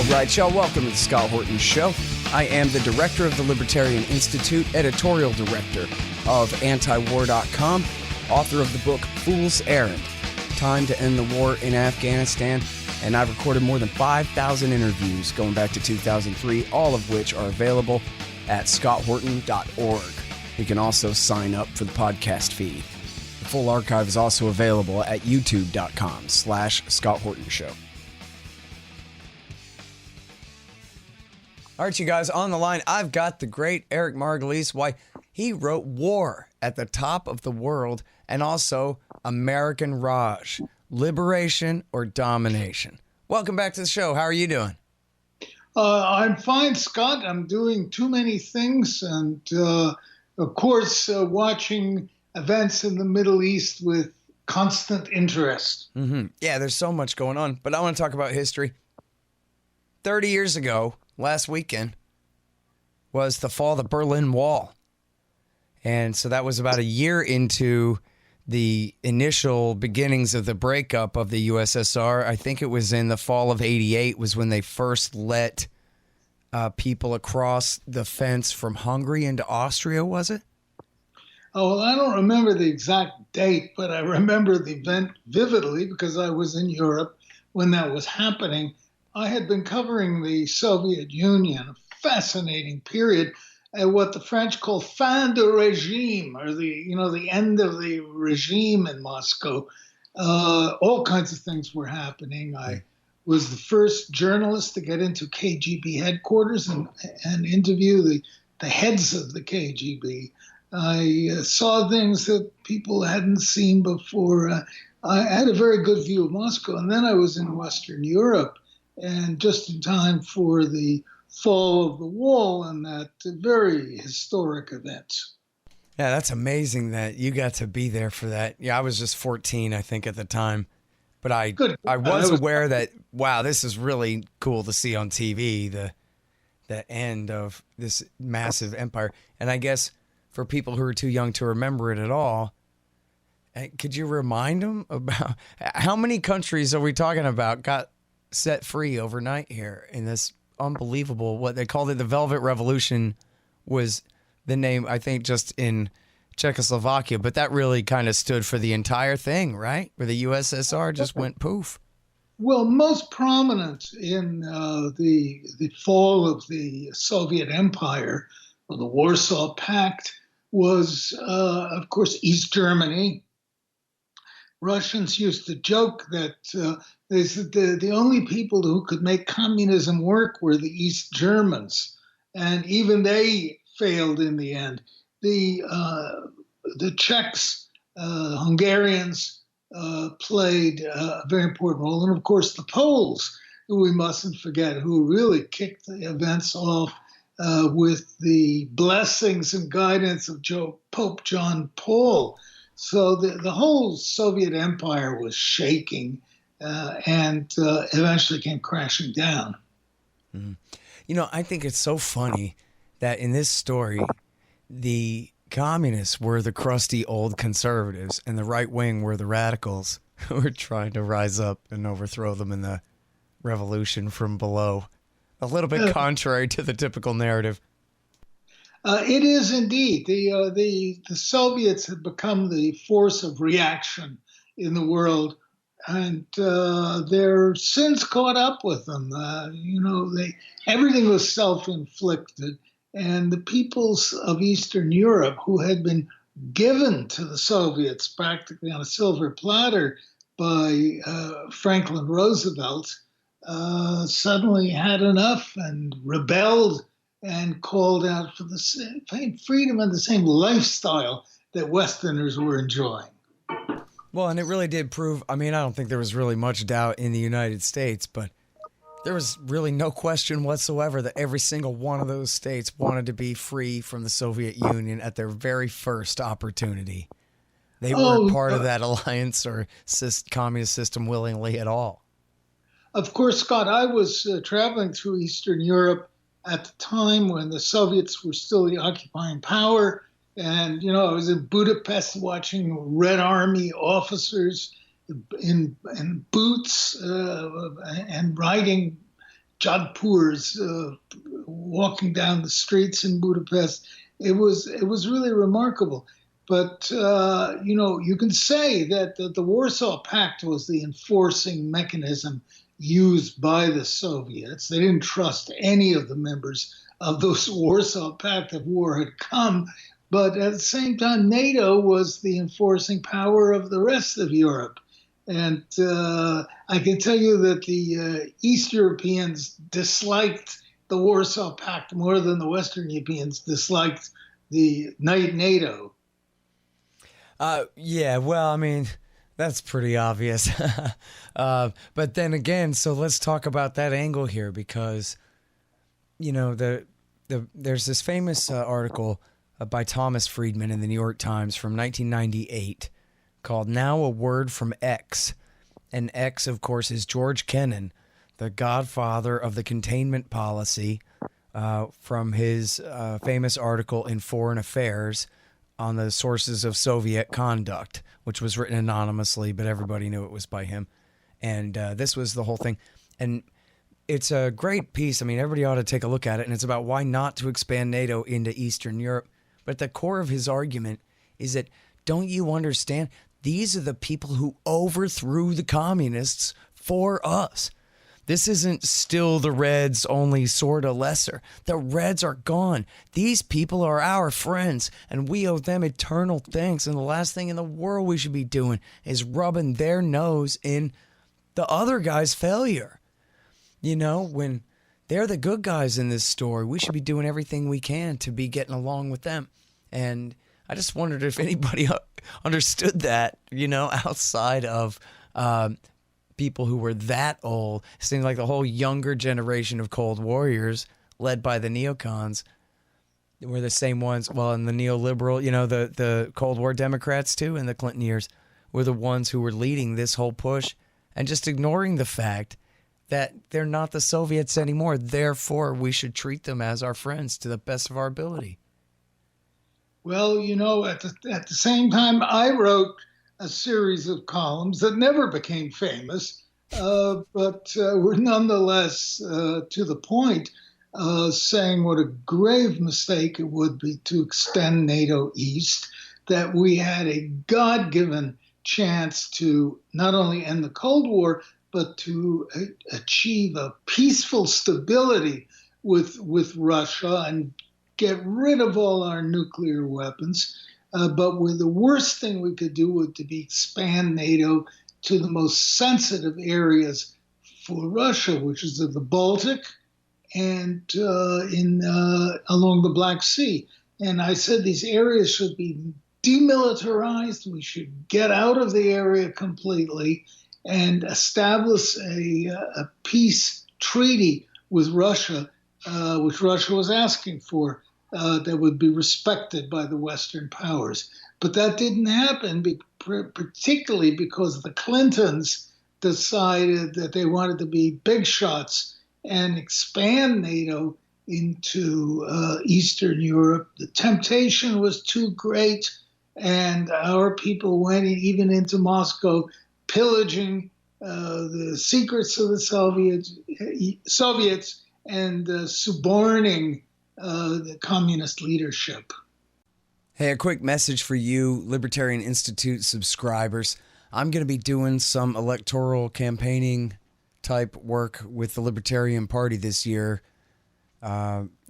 All right, y'all, welcome to the Scott Horton Show. I am the director of the Libertarian Institute, editorial director of antiwar.com, author of the book Fool's Errand, Time to End the War in Afghanistan, and I've recorded more than 5,000 interviews going back to 2003, all of which are available at scotthorton.org. You can also sign up for the podcast feed. The full archive is also available at youtube.com/Scott Horton Show. All right, you guys, on the line, I've got the great Eric Margolis. Why, he wrote War at the Top of the World and also American Raj, Liberation or Domination. Welcome back to the show. How are you doing? I'm fine, Scott. I'm doing too many things and, of course, watching events in the Middle East with constant interest. Mm-hmm. Yeah, there's so much going on, but I want to talk about history. 30 years ago, last weekend, was the fall of the Berlin Wall. And so that was about a year into the initial beginnings of the breakup of the USSR. I think it was in the fall of '88 was when they first let people across the fence from Hungary into Austria, was it? Oh, I don't remember the exact date, but I remember the event vividly because I was in Europe when that was happening. I had been covering the Soviet Union, a fascinating period, at what the French call fin de régime, or the end of the regime in Moscow. All kinds of things were happening. I was the first journalist to get into KGB headquarters and interview the heads of the KGB. I saw things that people hadn't seen before. I had a very good view of Moscow. And then I was in Western Europe, and just in time for the fall of the wall and that very historic event. Yeah, that's amazing that you got to be there for that. Yeah, I was just 14, I think, at the time. But I was aware that, wow, this is really cool to see on TV, the end of this massive empire. And I guess for people who are too young to remember it at all, could you remind them about how many countries are we talking about got set free overnight here in this unbelievable, what they called it, the Velvet Revolution was the name, I think, just in Czechoslovakia, but that really kind of stood for the entire thing, right? Where the USSR just went poof. Well, most prominent in the fall of the Soviet Empire, or the Warsaw Pact, was, of course, East Germany. Russians used to joke that they said the only people who could make communism work were the East Germans, and even they failed in the end. The Czechs, Hungarians played a very important role, and of course the Poles, who we mustn't forget, who really kicked the events off with the blessings and guidance of Pope John Paul. So the whole Soviet empire was shaking and eventually came crashing down. Mm. You know, I think it's so funny that in this story, the communists were the crusty old conservatives and the right wing were the radicals who were trying to rise up and overthrow them in the revolution from below. A little bit contrary to the typical narrative. It is indeed. The Soviets had become the force of reaction in the world, and their sins caught up with them. Everything was self-inflicted, and the peoples of Eastern Europe, who had been given to the Soviets practically on a silver platter by Franklin Roosevelt, suddenly had enough and rebelled and called out for the same freedom and the same lifestyle that Westerners were enjoying. Well, and it really did prove, I mean, I don't think there was really much doubt in the United States, but there was really no question whatsoever that every single one of those states wanted to be free from the Soviet Union at their very first opportunity. They weren't part of that alliance or communist system willingly at all. Of course, Scott, I was traveling through Eastern Europe at the time when the Soviets were still the occupying power. And, I was in Budapest watching Red Army officers in boots and riding Jodhpurs, walking down the streets in Budapest. It was really remarkable. But you can say that the Warsaw Pact was the enforcing mechanism used by the Soviets. They didn't trust any of the members of those Warsaw Pact if war had come. But at the same time, NATO was the enforcing power of the rest of Europe. And I can tell you that the East Europeans disliked the Warsaw Pact more than the Western Europeans disliked the NATO. Yeah, well, I mean, that's pretty obvious. But then again, so let's talk about that angle here, because, there's this famous article by Thomas Friedman in the New York Times from 1998 called "Now a Word from X." And X, of course, is George Kennan, the godfather of the containment policy, from his famous article in Foreign Affairs on the sources of Soviet conduct, which was written anonymously, but everybody knew it was by him. And this was the whole thing. And it's a great piece. I mean, everybody ought to take a look at it. And it's about why not to expand NATO into Eastern Europe. But the core of his argument is that, don't you understand? These are the people who overthrew the communists for us. This isn't still the Reds, only sort of lesser. The Reds are gone. These people are our friends, and we owe them eternal thanks. And the last thing in the world we should be doing is rubbing their nose in the other guy's failure. When they're the good guys in this story, we should be doing everything we can to be getting along with them. And I just wondered if anybody understood that, outside of people who were that old. It seemed like the whole younger generation of Cold Warriors, led by the neocons, were the same ones. Well, and the neoliberal, the Cold War Democrats too, in the Clinton years, were the ones who were leading this whole push and just ignoring the fact that they're not the Soviets anymore. Therefore, we should treat them as our friends to the best of our ability. Well, at the same time, I wrote a series of columns that never became famous, but were nonetheless to the point, saying what a grave mistake it would be to extend NATO east, that we had a God-given chance to not only end the Cold War, but to achieve a peaceful stability with Russia and get rid of all our nuclear weapons. But the worst thing we could do would to be expand NATO to the most sensitive areas for Russia, which is the Baltic and along the Black Sea. And I said these areas should be demilitarized. We should get out of the area completely and establish a peace treaty with Russia, which Russia was asking for, that would be respected by the Western powers. But that didn't happen, particularly because the Clintons decided that they wanted to be big shots and expand NATO into Eastern Europe. The temptation was too great, and our people went even into Moscow, pillaging the secrets of the Soviets and suborning the communist leadership. Hey, a quick message for you, Libertarian Institute subscribers. I'm going to be doing some electoral campaigning type work with the Libertarian Party this year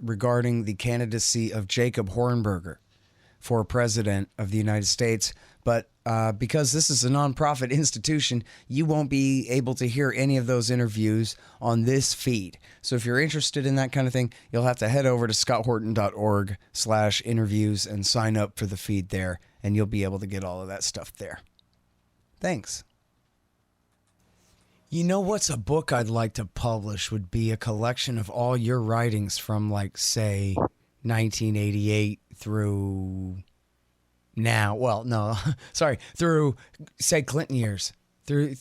regarding the candidacy of Jacob Hornberger for president of the United States. But because this is a nonprofit institution, you won't be able to hear any of those interviews on this feed. So if you're interested in that kind of thing, you'll have to head over to scotthorton.org/interviews and sign up for the feed there, and you'll be able to get all of that stuff there. Thanks. You know what's a book I'd like to publish would be a collection of all your writings from, like, say, 1988 through now. Well, no, sorry, through, say, Clinton years, through,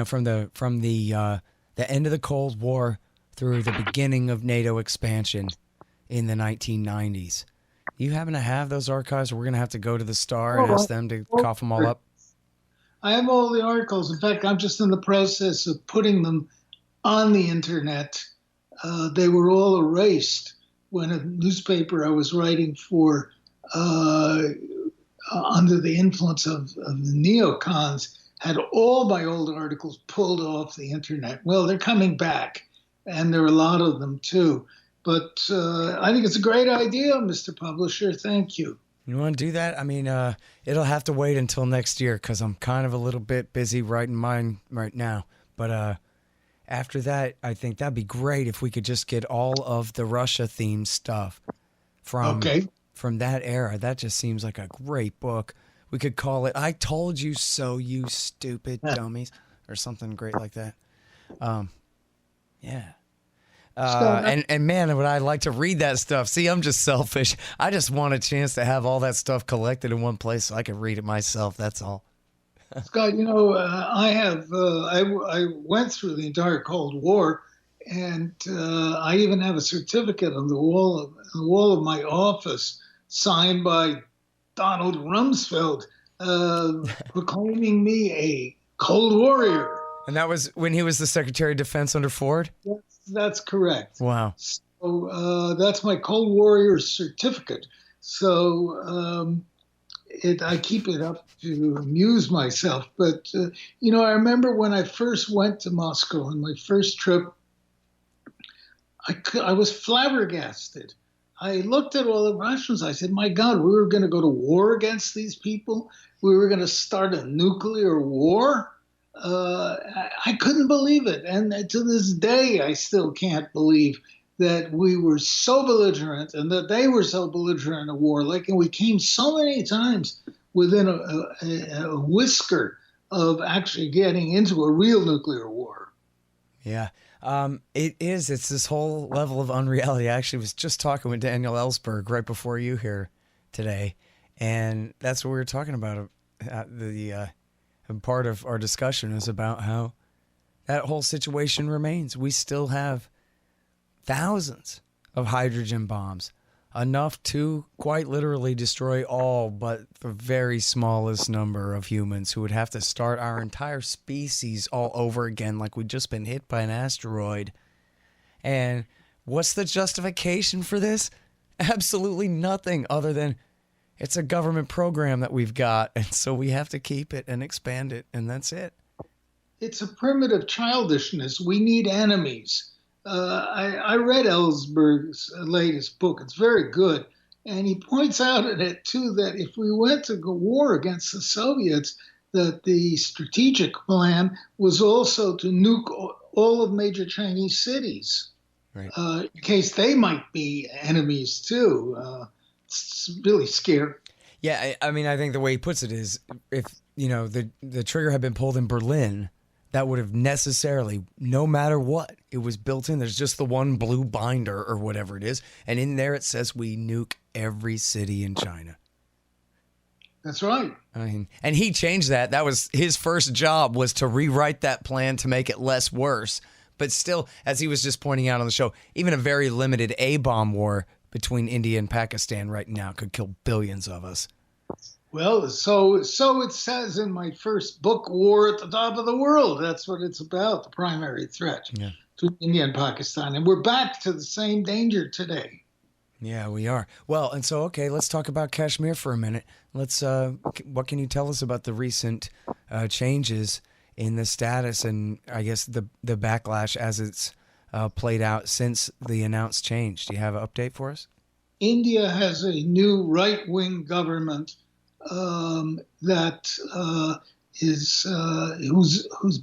from the end of the Cold War through the beginning of NATO expansion in the 1990s. You happen to have those archives? We're going to have to go to the Star and ask them to cough them all up. I have all the articles. In fact, I'm just in the process of putting them on the internet they were all erased when a newspaper I was writing for, under the influence of the neocons, had all my old articles pulled off the internet. Well, they're coming back, and there are a lot of them too. But I think it's a great idea, Mr. Publisher. Thank you. You want to do that? I mean, it'll have to wait until next year because I'm kind of a little bit busy writing mine right now. But after that, I think that'd be great if we could just get all of the Russia-themed stuff from that era. That just seems like a great book. We could call it "I Told You So, You Stupid Dummies" or something great like that. Yeah. And man, would I like to read that stuff. See, I'm just selfish. I just want a chance to have all that stuff collected in one place so I can read it myself. That's all. Scott, I went through the entire Cold War, and I even have a certificate on the wall of my office signed by Donald Rumsfeld, proclaiming me a Cold Warrior. And that was when he was the Secretary of Defense under Ford? Yes, that's correct. Wow. So that's my Cold Warrior certificate. So I keep it up to amuse myself. But, I remember when I first went to Moscow on my first trip, I was flabbergasted. I looked at all the Russians. I said, my God, we were going to go to war against these people. We were going to start a nuclear war. I couldn't believe it. And to this day, I still can't believe that we were so belligerent and that they were so belligerent in a war. And we came so many times within a whisker of actually getting into a real nuclear war. Yeah. It's this whole level of unreality. I actually was just talking with Daniel Ellsberg right before you here today, and that's what we were talking about. Part of our discussion is about how that whole situation remains. We still have thousands of hydrogen bombs, enough to quite literally destroy all but the very smallest number of humans who would have to start our entire species all over again like we'd just been hit by an asteroid. And what's the justification for this? Absolutely nothing other than it's a government program that we've got, and so we have to keep it and expand it, and that's it. It's a primitive childishness. We need enemies. I read Ellsberg's latest book. It's very good. And he points out in it, too, that if we went to go war against the Soviets, that the strategic plan was also to nuke all of major Chinese cities, right, in case they might be enemies, too. It's really scary. Yeah, I mean, I think the way he puts it is if, the trigger had been pulled in Berlin, that would have necessarily, no matter what, it was built in. There's just the one blue binder or whatever it is. And in there it says we nuke every city in China. That's right. I mean, and he changed that. That was his first job, was to rewrite that plan to make it less worse. But still, as he was just pointing out on the show, even a very limited A-bomb war between India and Pakistan right now could kill billions of us. Well, so it says in my first book, War at the Top of the World. That's what it's about, the primary threat to India and Pakistan. And we're back to the same danger today. Yeah, we are. Well, and so, okay, let's talk about Kashmir for a minute. What can you tell us about the recent changes in the status and, I guess, the backlash as it's played out since the announced change? Do you have an update for us? India has a new right-wing government whose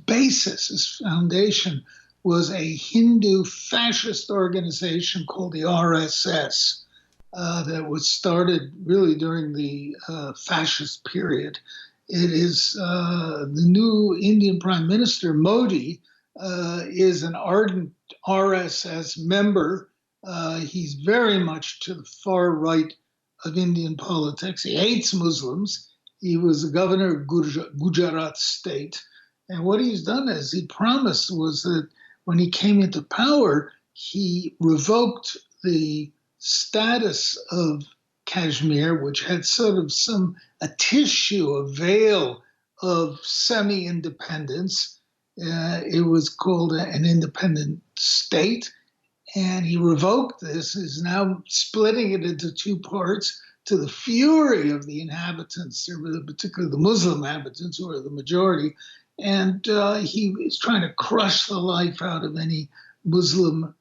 basis, his foundation, was a Hindu fascist organization called the RSS that was started really during the fascist period. It is the new Indian Prime Minister, Modi, is an ardent RSS member. He's very much to the far right of Indian politics. He hates Muslims. He was the governor of Gujarat state. And what he's done, as he promised, was that when he came into power, he revoked the status of Kashmir, which had sort of a tissue, a veil of semi-independence. It was called an independent state. And he revoked this, is now splitting it into two parts to the fury of the inhabitants, particularly the Muslim inhabitants, who are the majority. And he is trying to crush the life out of any Muslim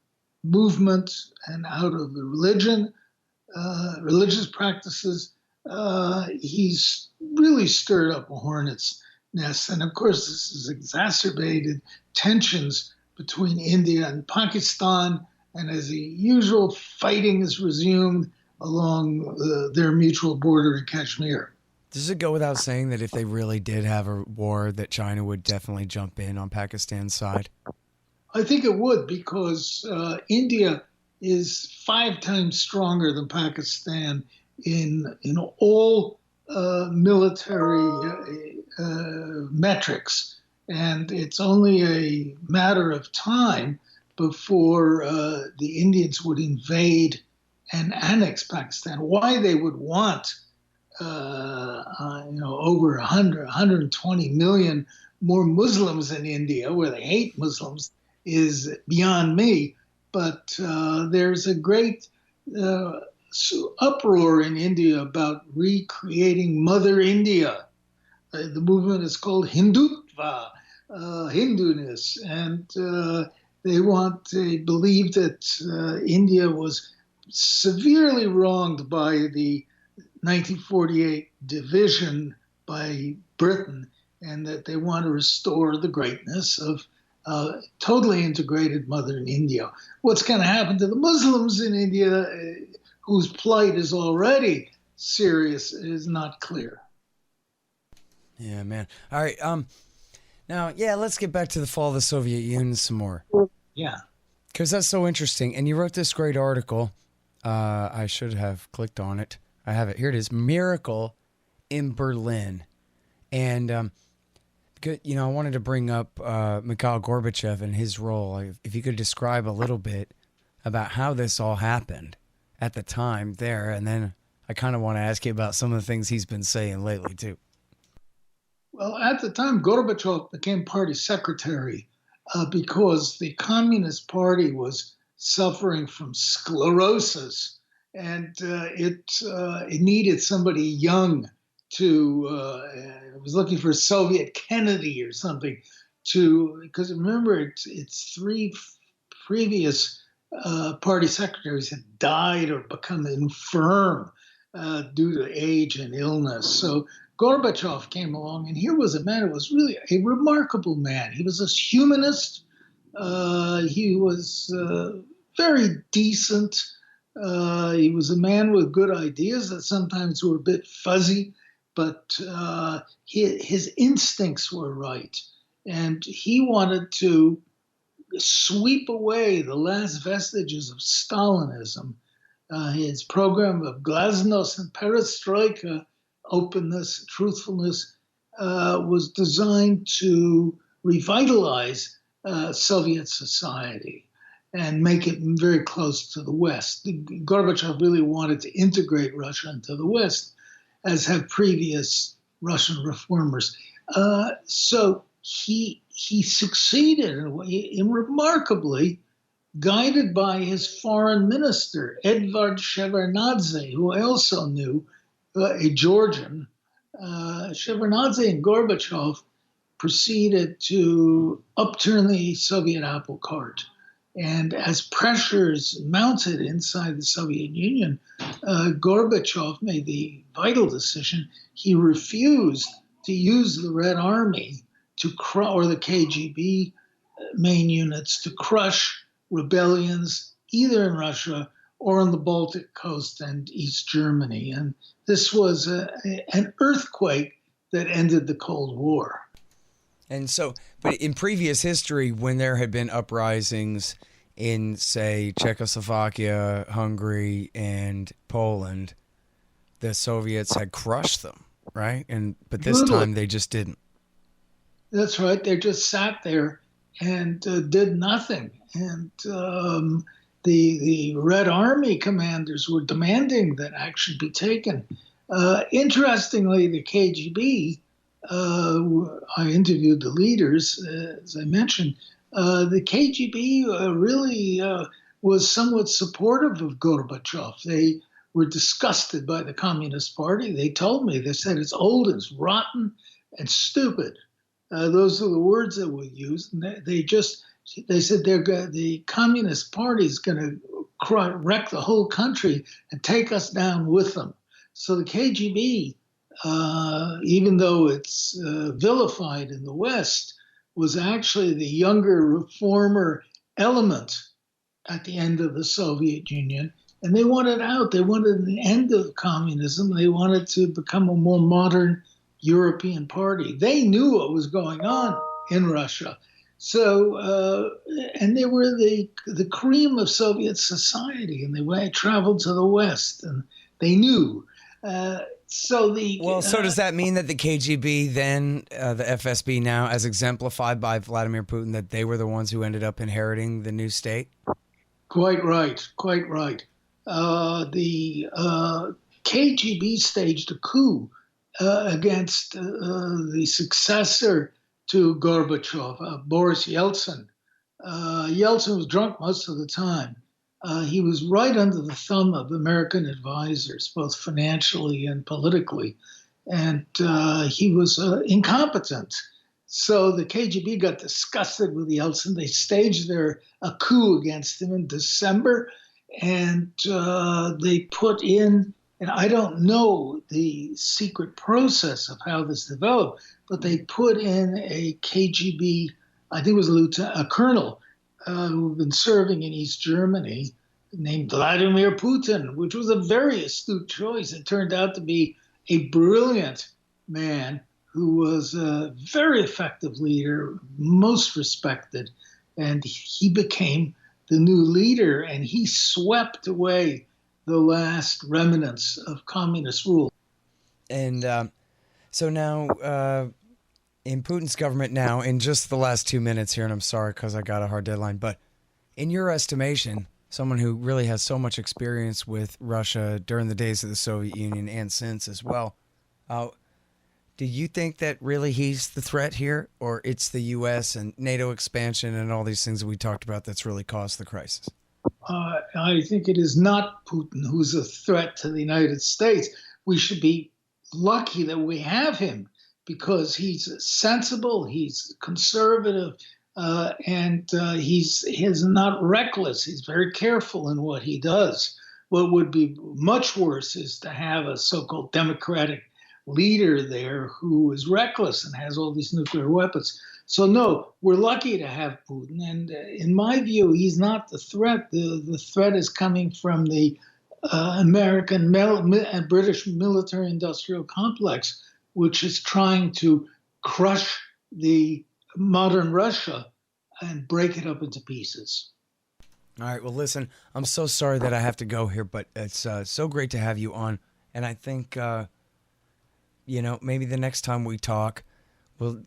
movement and out of the religion, religious practices. He's really stirred up a hornet's nest. And of course, this has exacerbated tensions between India and Pakistan. And as usual, fighting is resumed along their mutual border in Kashmir. Does it go without saying that if they really did have a war, that China would definitely jump in on Pakistan's side? I think it would, because India is 5 times stronger than Pakistan in all military metrics. And it's only a matter of time before the Indians would invade and annex Pakistan. Why they would want over 120 million more Muslims in India, where they hate Muslims, is beyond me. But there's a great uproar in India about recreating Mother India. The movement is called Hindutva, Hinduness, and they believe that India was severely wronged by the 1948 division by Britain, and that they want to restore the greatness of totally integrated Mother India. What's going to happen to the Muslims in India, whose plight is already serious, is not clear. Yeah, man. All right. Now, let's get back to the fall of the Soviet Union some more. Yeah. Because that's so interesting. And you wrote this great article. I should have clicked on it. I have it. Here it is. Miracle in Berlin. And, good. I wanted to bring up Mikhail Gorbachev and his role. If you could describe a little bit about how this all happened at the time there. And then I kind of want to ask you about some of the things he's been saying lately, too. Well, at the time, Gorbachev became party secretary because the Communist Party was suffering from sclerosis, and it needed somebody young it was looking for a Soviet Kennedy or something because remember, its 3 previous party secretaries had died or become infirm due to age and illness. So Gorbachev came along, and here was a man who was really a remarkable man. He was a humanist. He was very decent. He was a man with good ideas that sometimes were a bit fuzzy, but his instincts were right. And he wanted to sweep away the last vestiges of Stalinism. His program of glasnost and perestroika, openness, truthfulness, was designed to revitalize Soviet society and make it very close to the West. Gorbachev really wanted to integrate Russia into the West, as have previous Russian reformers. So he succeeded in remarkably, guided by his foreign minister, Edvard Shevardnadze, who I also knew, a Georgian. Shevardnadze and Gorbachev proceeded to upturn the Soviet apple cart. And as pressures mounted inside the Soviet Union, Gorbachev made the vital decision. He refused to use the Red Army or the KGB main units to crush rebellions either in Russia or on the Baltic coast and East Germany. And this was an earthquake that ended the Cold War. And so, but in previous history, when there had been uprisings in, say, Czechoslovakia, Hungary, and Poland, the Soviets had crushed them, right? But this time they just didn't. That's right. They just sat there and did nothing. And the Red Army commanders were demanding that action be taken. Interestingly, the KGB, I interviewed the leaders, as I mentioned, the KGB really was somewhat supportive of Gorbachev. They were disgusted by the Communist Party. They told me, they said it's old, it's rotten, and stupid. Those are the words that were used. And they said the Communist Party is going to wreck the whole country and take us down with them. So the KGB, even though it's vilified in the West, was actually the younger reformer element at the end of the Soviet Union. And they wanted out. They wanted the end of communism. They wanted to become a more modern European party. They knew what was going on in Russia. So, and they were the cream of Soviet society, and they traveled to the West, and they knew. So does that mean that the KGB then, the FSB now, as exemplified by Vladimir Putin, that they were the ones who ended up inheriting the new state? Quite right, quite right. The KGB staged a coup against the successor to Gorbachev, Boris Yeltsin. Yeltsin was drunk most of the time. He was right under the thumb of American advisors, both financially and politically, and he was incompetent. So the KGB got disgusted with Yeltsin. They staged a coup against him in December, and they put in, and I don't know the secret process of how this developed, but they put in a KGB, I think it was a colonel, who'd been serving in East Germany, named Vladimir Putin, which was a very astute choice. It turned out to be a brilliant man who was a very effective leader, most respected, and he became the new leader, and he swept away the last remnants of communist rule. And so now, in Putin's government now, in just the last 2 minutes here, and I'm sorry because I got a hard deadline, but in your estimation, someone who really has so much experience with Russia during the days of the Soviet Union and since as well, do you think that really he's the threat here, or it's the U.S. and NATO expansion and all these things that we talked about that's really caused the crisis? I think it is not Putin who's a threat to the United States. We should be lucky that we have him because he's sensible, he's conservative, and he's not reckless. He's very careful in what he does. What would be much worse is to have a so-called democratic leader there who is reckless and has all these nuclear weapons. So no, we're lucky to have Putin. And in my view, he's not the threat. The threat is coming from the American and British military-industrial complex, which is trying to crush the modern Russia and break it up into pieces. All right. Well, listen, I'm so sorry that I have to go here, but it's so great to have you on. And I think, maybe the next time we talk, we'll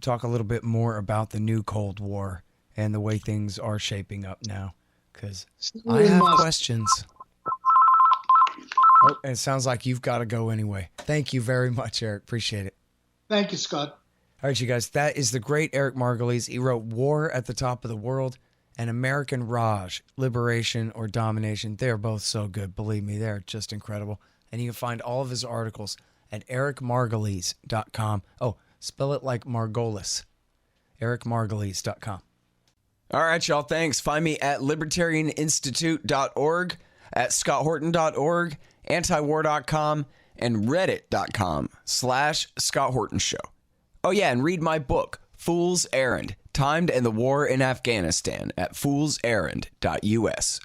talk a little bit more about the new Cold War and the way things are shaping up now, because I have questions. Oh, and it sounds like you've got to go anyway. Thank you very much, Eric. Appreciate it. Thank you, Scott. All right, you guys, that is the great Eric Margolis. He wrote War at the Top of the World and American Raj, Liberation or Domination. They're both so good. Believe me, they're just incredible. And you can find all of his articles at ericmargolis.com. Oh, spell it like Margolis. ericmargolis.com. All right, y'all, thanks. Find me at libertarianinstitute.org, at scotthorton.org, antiwar.com, and reddit.com/Scott Horton Show. Oh, yeah, and read my book, Fool's Errand, Time to End the War in Afghanistan, at foolserrand.us.